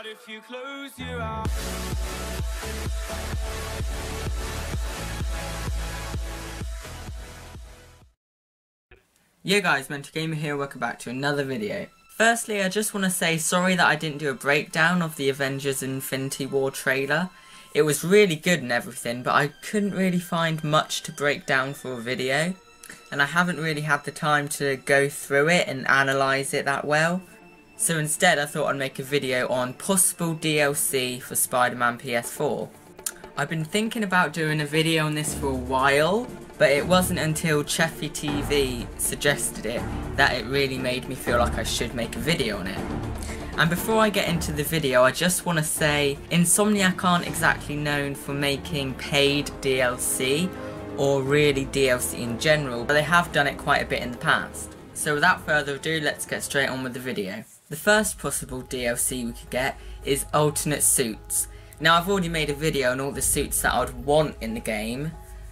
out if you close your eyes. Yo guys, Mental Gamer here, welcome back to another video. Firstly, I just want to say sorry that I didn't do a breakdown of the Avengers Infinity War trailer. It was really good and everything, but I couldn't really find much to break down for a video. And I haven't really had the time to go through it and analyse it that well. So instead I thought I'd make a video on possible DLC for Spider-Man PS4. I've been thinking about doing a video on this for a while, but it wasn't until Cheffy TV suggested it that it really made me feel like I should make a video on it. And before I get into the video, I just want to say Insomniac aren't exactly known for making paid DLC or really DLC in general, but they have done it quite a bit in the past. So without further ado, let's get straight on with the video. The first possible DLC we could get is alternate suits. Now I've already made a video on all the suits that I'd want in the game,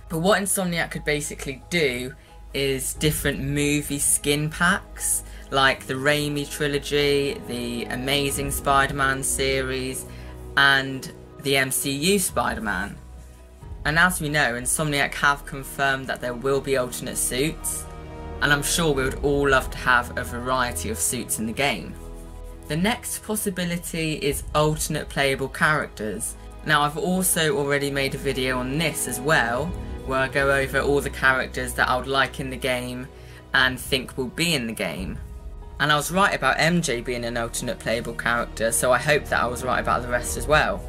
but what Insomniac could basically do is different movie skin packs, like the Raimi trilogy, the Amazing Spider-Man series, and the MCU Spider-Man. And as we know, Insomniac have confirmed that there will be alternate suits, and I'm sure we would all love to have a variety of suits in the game. The next possibility is alternate playable characters. Now I've also already made a video on this as well, where I go over all the characters that I would like in the game and think will be in the game. And I was right about MJ being an alternate playable character, so I hope that I was right about the rest as well.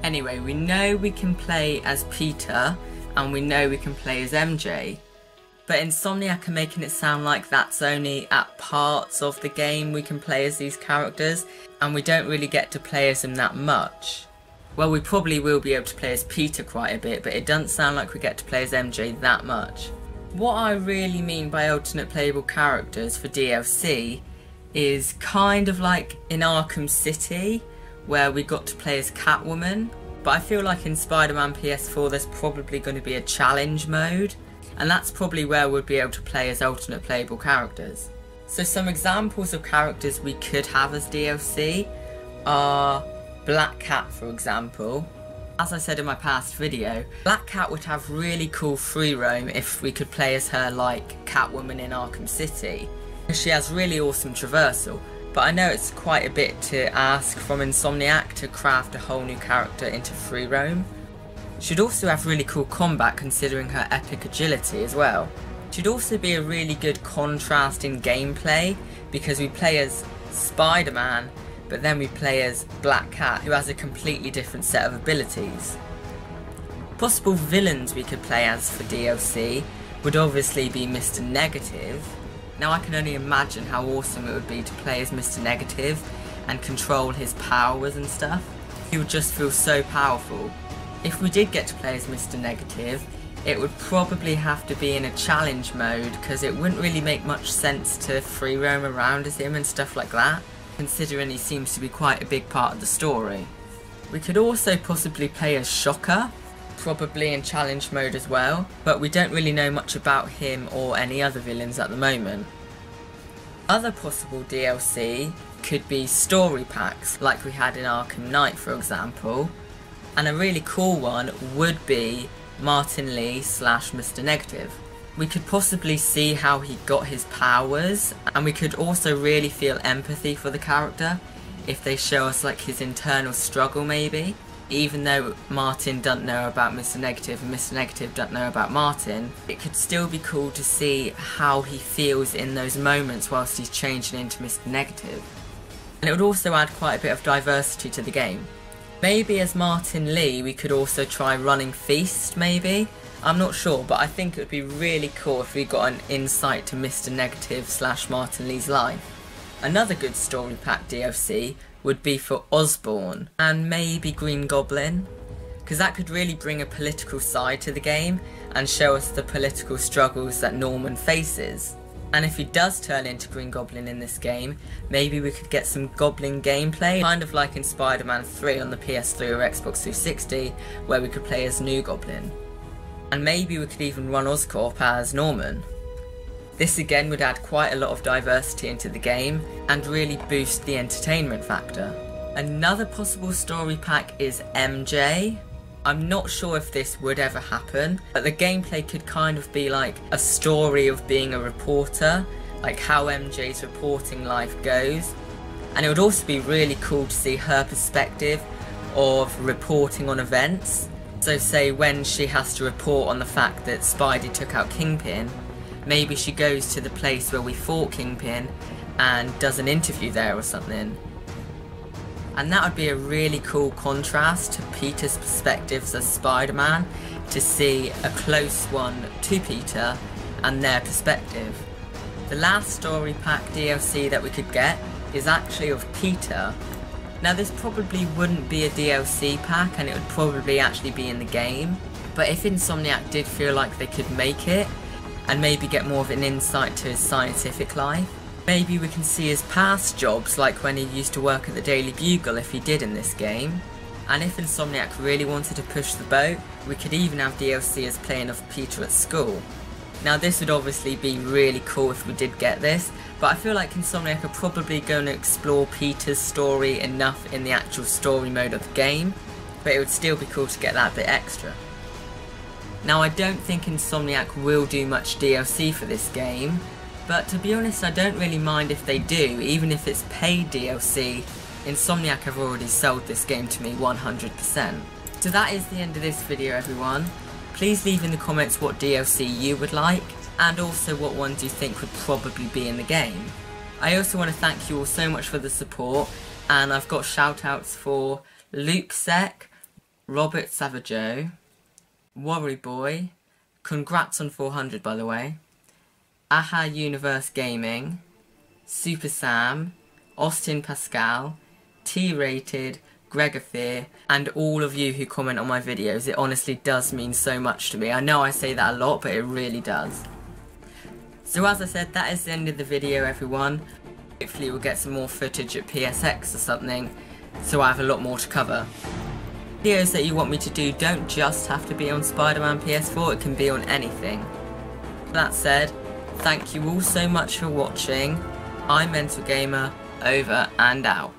Anyway, we know we can play as Peter, and we know we can play as MJ. But Insomniac are making it sound like that's only at parts of the game we can play as these characters, and we don't really get to play as them that much. Well, we probably will be able to play as Peter quite a bit, but it doesn't sound like we get to play as MJ that much. What I really mean by alternate playable characters for DLC is kind of like in Arkham City, where we got to play as Catwoman, but I feel like in Spider-Man PS4 there's probably going to be a challenge mode, and that's probably where we'll be able to play as alternate playable characters. So some examples of characters we could have as DLC are Black Cat, for example. As I said in my past video, Black Cat would have really cool free roam if we could play as her like Catwoman in Arkham City. She has really awesome traversal, but I know it's quite a bit to ask from Insomniac to craft a whole new character into free roam. She'd also have really cool combat considering her epic agility as well. She'd also be a really good contrast in gameplay because we play as Spider-Man, but then we play as Black Cat, who has a completely different set of abilities. Possible villains we could play as for DLC would obviously be Mr. Negative. Now I can only imagine how awesome it would be to play as Mr. Negative and control his powers and stuff. He would just feel so powerful. If we did get to play as Mr. Negative, it would probably have to be in a challenge mode because it wouldn't really make much sense to free roam around as him and stuff like that, considering he seems to be quite a big part of the story. We could also possibly play as Shocker, probably in challenge mode as well, but we don't really know much about him or any other villains at the moment. Other possible DLC could be story packs, like we had in Arkham Knight for example, and a really cool one would be Martin Lee / Mr. Negative. We could possibly see how he got his powers, and we could also really feel empathy for the character if they show us like his internal struggle maybe. Even though Martin doesn't know about Mr. Negative and Mr. Negative doesn't know about Martin, it could still be cool to see how he feels in those moments whilst he's changing into Mr. Negative. And it would also add quite a bit of diversity to the game. Maybe as Martin Lee we could also try running Feast maybe? I'm not sure, but I think it would be really cool if we got an insight to Mr. Negative / Martin Lee's life. Another good story pack DLC would be for Osborn and maybe Green Goblin, because that could really bring a political side to the game and show us the political struggles that Norman faces. And if he does turn into Green Goblin in this game, maybe we could get some Goblin gameplay, kind of like in Spider-Man 3 on the PS3 or Xbox 360, where we could play as New Goblin. And maybe we could even run Oscorp as Norman. This again would add quite a lot of diversity into the game and really boost the entertainment factor. Another possible story pack is MJ. I'm not sure if this would ever happen, but the gameplay could kind of be like a story of being a reporter, like how MJ's reporting life goes. And it would also be really cool to see her perspective of reporting on events. So say when she has to report on the fact that Spidey took out Kingpin, maybe she goes to the place where we fought Kingpin and does an interview there or something. And that would be a really cool contrast to Peter's perspectives as Spider-Man, to see a close one to Peter and their perspective. The last story pack DLC that we could get is actually of Peter. Now this probably wouldn't be a DLC pack and it would probably actually be in the game, but if Insomniac did feel like they could make it and maybe get more of an insight to his scientific life, maybe we can see his past jobs, like when he used to work at the Daily Bugle if he did in this game. And if Insomniac really wanted to push the boat, we could even have DLC as playing of Peter at school. Now this would obviously be really cool if we did get this, but I feel like Insomniac are probably going to explore Peter's story enough in the actual story mode of the game, but it would still be cool to get that bit extra. Now I don't think Insomniac will do much DLC for this game, but to be honest I don't really mind if they do, even if it's paid DLC. Insomniac have already sold this game to me 100%. So that is the end of this video everyone. Please leave in the comments what DLC you would like, and also what ones you think would probably be in the game. I also want to thank you all so much for the support, and I've got shout outs for Luke Sec, Robert Savageau, Worry Boy, congrats on 400 by the way, Aha Universe Gaming, Super Sam, Austin Pascal, T-Rated, Gregor Fear, and all of you who comment on my videos. It honestly does mean so much to me. I know I say that a lot, but it really does. So as I said, that is the end of the video everyone. Hopefully we'll get some more footage at PSX or something, so I have a lot more to cover. Videos that you want me to do don't just have to be on Spider-Man PS4, it can be on anything. That said, thank you all so much for watching. I'm Mental Gamer, over and out.